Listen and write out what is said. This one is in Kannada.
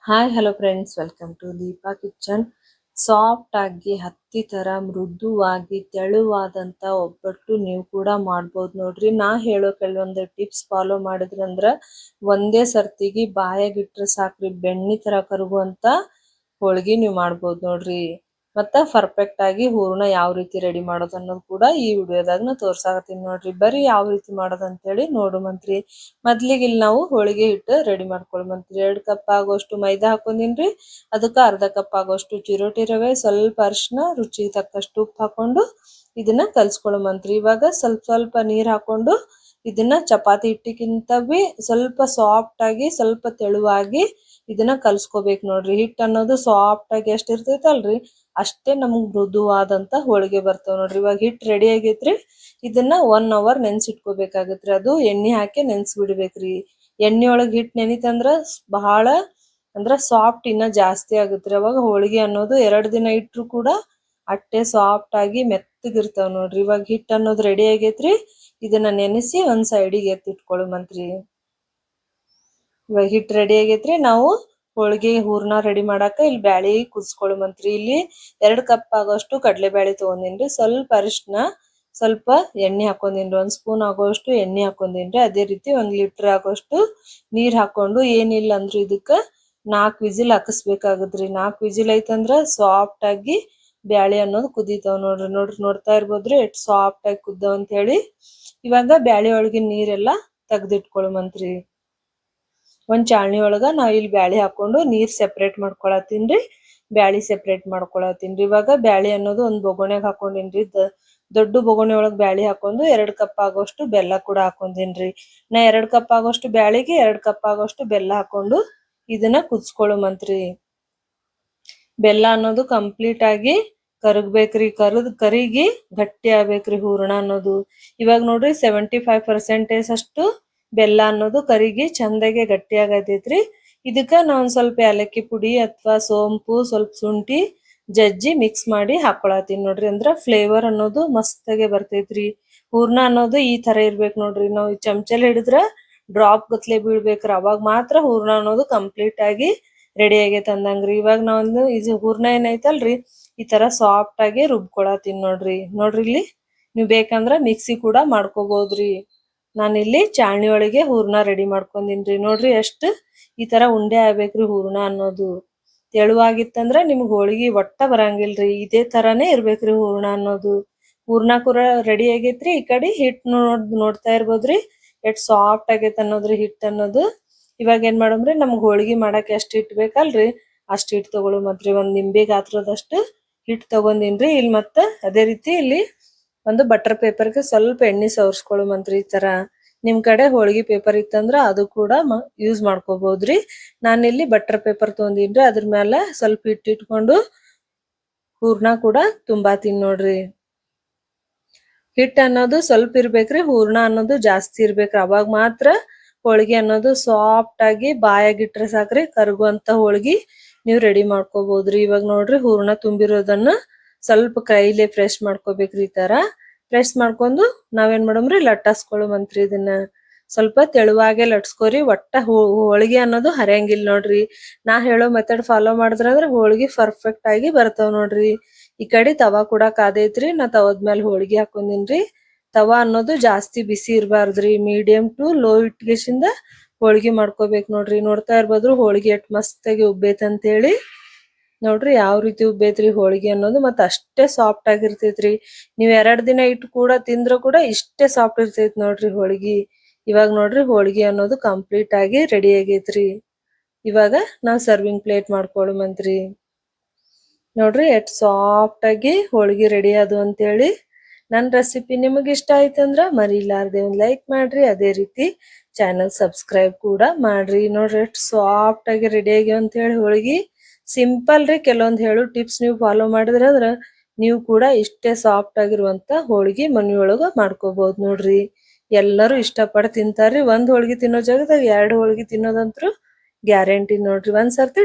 Hi hello friends, welcome to Deepa kitchen. Soft ಆಗಿ ಹತ್ತಿ ತರ ಮೃದುವಾಗಿ ತೆಳುವಾದಂತ ಒಬ್ಬಟ್ಟು ನೀವು ಕೂಡ ಮಾಡ್ಬೋದು ನೋಡ್ರಿ. ನಾ ಹೇಳೋ ಕೆಲವೊಂದು ಟಿಪ್ಸ್ ಫಾಲೋ ಮಾಡಿದ್ರಂದ್ರ ಒಂದೇ ಸರ್ತಿಗೆ ಬಾಯಾಗಿಟ್ರೆ ಸಾಕ್ರಿ, ಬೆಣ್ಣಿ ತರ ಕರಗುವಂತ ಹೋಳಿಗೆ ನೀವು ಮಾಡ್ಬೋದು ನೋಡ್ರಿ. ಮತ್ತ ಪರ್ಫೆಕ್ಟ್ ಆಗಿ ಹೂರ್ಣ ಯಾವ ರೀತಿ ರೆಡಿ ಮಾಡೋದು ಅನ್ನೋದು ಕೂಡ ಈ ವಿಡಿಯೋದಾಗ ನಾ ತೋರ್ಸಾಕತ್ತೀನಿ ನೋಡ್ರಿ. ಬರೀ ಯಾವ ರೀತಿ ಮಾಡೋದು ಅಂತ ಹೇಳಿ ನೋಡುಮಂತ್ರಿ. ಮೊದ್ಲಿಗೆ ಇಲ್ಲಿ ನಾವು ಹೋಳಿಗೆ ಹಿಟ್ಟು ರೆಡಿ ಮಾಡ್ಕೊಳ್ಮಂತ್ರಿ. 2 ಕಪ್ ಆಗೋಷ್ಟು ಮೈದಾ ಹಾಕೊಂಡಿನ್ರಿ. ಅದಕ್ಕೆ ಅರ್ಧ ಕಪ್ ಆಗೋಷ್ಟು ಚಿರೋಟಿ ರವೆ, ಸ್ವಲ್ಪ ಅರಿಶಿನ, ರುಚಿಗೆ ತಕ್ಕಷ್ಟು ಉಪ್ಪು ಹಾಕೊಂಡು ಇದನ್ನ ಕಲ್ಸ್ಕೊಳಮಂತ್ರಿ. ಇವಾಗ ಸ್ವಲ್ಪ ಸ್ವಲ್ಪ ನೀರ್ ಹಾಕೊಂಡು ಇದನ್ನ ಚಪಾತಿ ಹಿಟ್ಟಿಗಿಂತ ಬಿ ಸ್ವಲ್ಪ ಸಾಫ್ಟ್ ಆಗಿ ಸ್ವಲ್ಪ ತೆಳುವಾಗಿ ಇದನ್ನ ಕಲ್ಸ್ಕೋಬೇಕು ನೋಡ್ರಿ. ಹಿಟ್ಟು ಅನ್ನೋದು ಸಾಫ್ಟ್ ಆಗಿ ಎಷ್ಟ್ ಇರ್ತೈತಲ್ರಿ ಅಷ್ಟೇ ನಮಗ್ ಮೃದುವಾದಂತ ಹೋಳಿಗೆ ಬರ್ತಾವ ನೋಡ್ರಿ. ಇವಾಗ ಹಿಟ್ಟು ರೆಡಿ ಆಗೈತ್ರಿ. ಇದನ್ನ 1 ಅವರ್ ನೆನ್ಸಿಟ್ಕೋಬೇಕಾಗತ್ರಿ. ಅದು ಎಣ್ಣೆ ಹಾಕಿ ನೆನ್ಸ್ಬಿಡ್ಬೇಕ್ರಿ. ಎಣ್ಣೆ ಒಳಗ್ ಹಿಟ್ಟು ನೆನಿತಂದ್ರ ಬಹಳ ಅಂದ್ರ ಸಾಫ್ಟ್ ಇನ್ನ ಜಾಸ್ತಿ ಆಗುತ್ರಿ. ಅವಾಗ ಹೋಳಿಗೆ ಅನ್ನೋದು 2 ದಿನ ಇಟ್ರು ಕೂಡ ಅಟ್ಟೆ ಸಾಫ್ಟ್ ಆಗಿ ಮೆತ್ತಗಿರ್ತಾವ ನೋಡ್ರಿ. ಇವಾಗ ಹಿಟ್ಟು ಅನ್ನೋದು ರೆಡಿ ಆಗೈತ್ರಿ. ಇದನ್ನ ನೆನೆಸಿ ಒಂದ್ ಸೈಡಿಗೆ ಎತ್ತಿಟ್ಕೊಳ್ಳುಮಂತ್ರಿ. ಇವಾಗ ಹಿಟ್ಟು ರೆಡಿ ಆಗೈತ್ರಿ. ನಾವು ಹೋಳಿಗೆ ಹೂರ್ಣ ರೆಡಿ ಮಾಡಾಕ ಇಲ್ಲಿ ಬ್ಯಾಳಿ ಕುದಿಸ್ಕೊಳ್ಳುಮಂತ್ರಿ. ಇಲ್ಲಿ 2 ಕಪ್ ಆಗೋಷ್ಟು ಕಡಲೆ ಬ್ಯಾಳಿ ತಗೊಂಡಿನ್ರಿ. ಸ್ವಲ್ಪ ಅರಿಶಿನ, ಸ್ವಲ್ಪ ಎಣ್ಣೆ ಹಾಕೊಂಡಿನ್ರಿ. 1 ಸ್ಪೂನ್ ಆಗೋಷ್ಟು ಎಣ್ಣೆ ಹಾಕೊಂಡಿನ್ರಿ. ಅದೇ ರೀತಿ 1 ಲೀಟರ್ ಆಗೋಷ್ಟು ನೀರ್ ಹಾಕೊಂಡು ಏನಿಲ್ಲ ಅಂದ್ರು ಇದಕ್ಕ 4 ವಿಸಿಲ್ ಹಾಕಿಸ್ಬೇಕಾಗತ್ರಿ. 4 ವಿಸಿಲ್ ಐತಂದ್ರ ಸಾಫ್ಟ್ ಆಗಿ ಬ್ಯಾಳಿ ಅನ್ನೋದು ಕುದಿತಾವ್ ನೋಡ್ರಿ. ನೋಡ್ತಾ ಇರ್ಬೋದ್ರಿ ಎಷ್ಟ್ ಸಾಫ್ಟ್ ಆಗಿ ಕುದ್ದಾವ್ ಅಂತ ಹೇಳಿ. ಇವಾಗ ಬ್ಯಾಳಿ ಒಳಗಿನ ನೀರೆಲ್ಲಾ ತೆಗ್ದಿಟ್ಕೊಳ್ಳುಮಂತ್ರಿ. ಒಂದ್ ಚಾಳ್ನಿ ಒಳಗ ನಾವ್ ಇಲ್ಲಿ ಬ್ಯಾಳಿ ಹಾಕೊಂಡು ನೀರ್ ಸೆಪರೇಟ್ ಮಾಡ್ಕೊಳತ್ತೀನ್ರಿ. ಬ್ಯಾಳಿ ಸೆಪರೇಟ್ ಮಾಡ್ಕೊಳತ್ತೀನ್ರಿ. ಇವಾಗ ಬ್ಯಾಳಿ ಅನ್ನೋದು ಒಂದ್ ಬೊಗೊಣ್ಯಾಗ ಹಾಕೊಂಡಿನ್ರಿ. ದೊಡ್ಡ ಬೊಗೊಣೆ ಒಳಗ್ ಬ್ಯಾಳಿ ಹಾಕೊಂಡು 2 ಕಪ್ ಆಗೋಷ್ಟು ಬೆಲ್ಲ ಕೂಡ ಹಾಕೊಂಡಿನ್ರಿ. ನಾ 2 ಕಪ್ ಆಗೋಷ್ಟು ಬ್ಯಾಳಿಗೆ 2 ಕಪ್ ಆಗೋಷ್ಟು ಬೆಲ್ಲ ಹಾಕೊಂಡು ಇದನ್ನ ಕುದಿಸ್ಕೊಳ್ಳುಮಂತ್ರಿ. ಬೆಲ್ಲ ಅನ್ನೋದು ಕಂಪ್ಲೀಟ್ ಆಗಿ ಕರಗ್ಬೇಕ್ರಿ. ಕರಿಗಿ ಗಟ್ಟಿ ಆಗ್ಬೇಕ್ರಿ ಹೂರ್ಣ ಅನ್ನೋದು. ಇವಾಗ ನೋಡ್ರಿ 75% ಅಷ್ಟು ಬೆಲ್ಲ ಅನ್ನೋದು ಕರಿಗಿ ಚಂದಾಗೆ ಗಟ್ಟಿ ಆಗತೈತ್ರಿ. ಇದಕ್ಕ ನಾವ್ ಒಂದ್ ಸ್ವಲ್ಪ ಏಲಕ್ಕಿ ಪುಡಿ ಅಥವಾ ಸೋಂಪು, ಸ್ವಲ್ಪ ಶುಂಠಿ ಜಜ್ಜಿ ಮಿಕ್ಸ್ ಮಾಡಿ ಹಾಕೊಳತ್ತೀನಿ ನೋಡ್ರಿ. ಅಂದ್ರ ಫ್ಲೇವರ್ ಅನ್ನೋದು ಮಸ್ತಾಗೆ ಬರ್ತೈತ್ರಿ. ಹೂರ್ಣ ಅನ್ನೋದು ಈ ತರ ಇರ್ಬೇಕ್ ನೋಡ್ರಿ. ನಾವ್ ಚಮಚಲ್ ಹಿಡಿದ್ರ ಡ್ರಾಪ್ ಗತ್ಲೆ ಬೀಳ್ಬೇಕ್ರಿ. ಅವಾಗ ಮಾತ್ರ ಹೂರ್ಣ ಅನ್ನೋದು ಕಂಪ್ಲೀಟ್ ಆಗಿ ರೆಡಿ ಆಗೈತೆ ಅಂದಂಗ್ರಿ. ಇವಾಗ ನಾವೊಂದು ಇದು ಹೂರ್ಣ ಏನೈತಲ್ರಿ ಈ ತರ ಸಾಫ್ಟ್ ಆಗಿ ರುಬ್ಕೊಳತ್ತೀನಿ ನೋಡ್ರಿ. ಇಲ್ಲಿ ನೀವ್ ಬೇಕಂದ್ರ ಮಿಕ್ಸಿ ಕೂಡ ಮಾಡ್ಕೋಬಹುದ್ರಿ. ನಾನಿಲ್ಲಿ ಚಾಳ್ನಿ ಒಳಗೆ ಹೂರ್ಣ ರೆಡಿ ಮಾಡ್ಕೊಂಡಿನ್ರಿ. ನೋಡ್ರಿ ಎಷ್ಟು ಈ ತರ ಉಂಡೆ ಆಗ್ಬೇಕ್ರಿ ಹೂರ್ಣ ಅನ್ನೋದು. ತೆಳುವಾಗಿತ್ತಂದ್ರ ನಿಮ್ಗ್ ಹೋಳಿಗೆ ಒಟ್ಟ ಬರಂಗಿಲ್ರಿ. ಇದೇ ತರಾನೇ ಇರ್ಬೇಕ್ರಿ ಹೂರ್ಣ ಅನ್ನೋದು. ಹೂರ್ಣ ಕೂಡ ರೆಡಿ ಆಗೈತ್ರಿ. ಈ ಕಡೆ ಹಿಟ್ ನೋಡ್ತಾ ಇರ್ಬೋದ್ರಿ ಎಷ್ಟ್ ಸಾಫ್ಟ್ ಆಗೈತೆ ಅನ್ನೋದ್ರಿ ಹಿಟ್ ಅನ್ನೋದು. ಇವಾಗ ಏನ್ ಮಾಡಮ್ರಿ, ನಮ್ಗ್ ಹೋಳಿಗೆ ಮಾಡಕ್ ಎಷ್ಟ್ ಹಿಟ್ ಬೇಕಲ್ರಿ ಅಷ್ಟ್ ಹಿಟ್ ತಗೊಳುಮಂತ್ರಿ. ಒಂದ್ ನಿಂಬೆ ಗಾತ್ರದಷ್ಟು ಹಿಟ್ ತಗೊಂಡಿನ್ರಿ. ಇಲ್ಲಿ ಮತ್ತ ಅದೇ ರೀತಿ ಇಲ್ಲಿ ಒಂದು ಬಟರ್ ಪೇಪರ್ಗೆ ಸ್ವಲ್ಪ ಎಣ್ಣೆ ಸವರ್ಸ್ಕೊಳ್ಳುಮಂತ್ರಿ. ಈ ತರ ನಿಮ್ ಕಡೆ ಹೋಳಿಗೆ ಪೇಪರ್ ಇತ್ತಂದ್ರ ಅದು ಕೂಡ ಯೂಸ್ ಮಾಡ್ಕೋಬಹುದ್ರಿ. ನಾನಿಲ್ಲಿ ಬಟರ್ ಪೇಪರ್ ತಗೊಂಡಿನ್ರಿ. ಅದ್ರ ಮೇಲೆ ಸ್ವಲ್ಪ ಇಟ್ಕೊಂಡು ಹೂರ್ಣ ಕೂಡ ತುಂಬಾತೀನಿ ನೋಡ್ರಿ. ಹಿಟ್ ಅನ್ನೋದು ಸ್ವಲ್ಪ ಇರ್ಬೇಕ್ರಿ, ಹೂರ್ಣ ಅನ್ನೋದು ಜಾಸ್ತಿ ಇರ್ಬೇಕ್ರಿ. ಅವಾಗ ಮಾತ್ರ ಹೋಳಿಗೆ ಅನ್ನೋದು ಸಾಫ್ಟ್ ಆಗಿ ಬಾಯಾಗಿಟ್ರೆ ಸಾಕ್ರಿ ಕರಗುವಂತ ಹೋಳಿಗೆ ನೀವು ರೆಡಿ ಮಾಡ್ಕೋಬಹುದ್ರಿ. ಇವಾಗ ನೋಡ್ರಿ ಹೂರ್ಣ ತುಂಬಿರೋದನ್ನ ಸ್ವಲ್ಪ ಕೈಲೇ ಪ್ರೆಸ್ ಮಾಡ್ಕೋಬೇಕ್ರಿ. ಈ ತರ ಪ್ರೆಸ್ ಮಾಡ್ಕೊಂಡು ನಾವೇನ್ ಮಾಡಮ್ರಿ, ಲಟ್ಟಾಸ್ಕೊಳ್ಳುಮಂತ್ರಿ. ಇದನ್ನ ಸ್ವಲ್ಪ ತೆಳುವಾಗೆ ಲಟ್ಸ್ಕೋರಿ. ಒಟ್ಟ ಹೋಳಿಗೆ ಅನ್ನೋದು ಹರಿಯಂಗಿಲ್ಲ ನೋಡ್ರಿ. ನಾ ಹೇಳೋ ಮೆಥಡ್ ಫಾಲೋ ಮಾಡಿದ್ರಂದ್ರ ಹೋಳಿಗೆ ಪರ್ಫೆಕ್ಟ್ ಆಗಿ ಬರ್ತಾವ್ ನೋಡ್ರಿ. ಈ ಕಡೆ ತವಾ ಕೂಡ ಕಾದೈತ್ರಿ. ನಾ ತವದ್ ಮೇಲೆ ಹೋಳಿಗೆ ಹಾಕೊಂಡಿನ್ರಿ. ತವಾ ಅನ್ನೋದು ಜಾಸ್ತಿ ಬಿಸಿ ಇರಬಾರ್ದ್ರಿ. ಮೀಡಿಯಂ ಟು ಲೋ ಇಟ್ಗೆಸಿಂದ ಹೋಳಿಗೆ ಮಾಡ್ಕೋಬೇಕು ನೋಡ್ರಿ. ನೋಡ್ತಾ ಇರ್ಬೋದ್ರಿ ಹೋಳಿಗೆ ಎಷ್ಟ್ ಮಸ್ತಾಗಿ ಉಬ್ಬೈತ್ ಅಂತ ಹೇಳಿ. ನೋಡ್ರಿ ಯಾವ ರೀತಿ ಉಬ್ಬೈತ್ರಿ ಹೋಳಿಗೆ ಅನ್ನೋದು. ಮತ್ತ ಅಷ್ಟೇ ಸಾಫ್ಟ್ ಆಗಿರ್ತೈತ್ರಿ. ನೀವ್ 2 ದಿನ ಇಟ್ಟು ಕೂಡ ತಿಂದ್ರು ಕೂಡ ಇಷ್ಟೇ ಸಾಫ್ಟ್ ಇರ್ತೈತ್ ನೋಡ್ರಿ ಹೋಳಿಗೆ. ಇವಾಗ ನೋಡ್ರಿ ಹೋಳಿಗೆ ಅನ್ನೋದು ಕಂಪ್ಲೀಟ್ ಆಗಿ ರೆಡಿ ಆಗೈತ್ರಿ. ಇವಾಗ ನಾವ್ ಸರ್ವಿಂಗ್ ಪ್ಲೇಟ್ ಮಾಡ್ಕೊಳ್ಳುಮಂತ್ರಿ. ನೋಡ್ರಿ ಎಷ್ಟ್ ಸಾಫ್ಟ್ ಆಗಿ ಹೋಳಿಗೆ ರೆಡಿ ಆದು ಅಂತ ಹೇಳಿ. ನನ್ ರೆಸಿಪಿ ನಿಮಗೆ ಇಷ್ಟ ಆಯ್ತಂದ್ರ ಮರಿಲಾರ್ದೆ ಒಂದ್ ಲೈಕ್ ಮಾಡ್ರಿ. ಅದೇ ರೀತಿ ಚಾನಲ್ ಸಬ್ಸ್ಕ್ರೈಬ್ ಕೂಡ ಮಾಡ್ರಿ. ನೋಡ್ರಿ ಎಷ್ಟ್ ಸಾಫ್ಟ್ ಆಗಿ ರೆಡಿ ಆಗ್ಯಾವ ಅಂತ ಹೇಳಿ ಹೋಳಿಗೆ. ಸಿಂಪಲ್ ರೀ. ಕೆಲವೊಂದ್ ಹೇಳು ಟಿಪ್ಸ್ ನೀವು ಫಾಲೋ ಮಾಡಿದ್ರಂದ್ರ ನೀವು ಕೂಡ ಇಷ್ಟೇ ಸಾಫ್ಟ್ ಆಗಿರುವಂತ ಹೋಳಿಗೆ ಮನೆಯೊಳಗ ಮಾಡ್ಕೋಬಹುದು ನೋಡ್ರಿ. ಎಲ್ಲರೂ ಇಷ್ಟಪಟ್ಟು ತಿಂತಾರ್ರಿ. ಒಂದ್ ಹೋಳಿಗೆ ತಿನ್ನೋ ಜಾಗದಾಗ 2 ಹೋಳಿಗೆ ತಿನ್ನೋದಂತ್ರು ಗ್ಯಾರಂಟಿ ನೋಡ್ರಿ. ಒಂದ್ ಸರ್ತಿ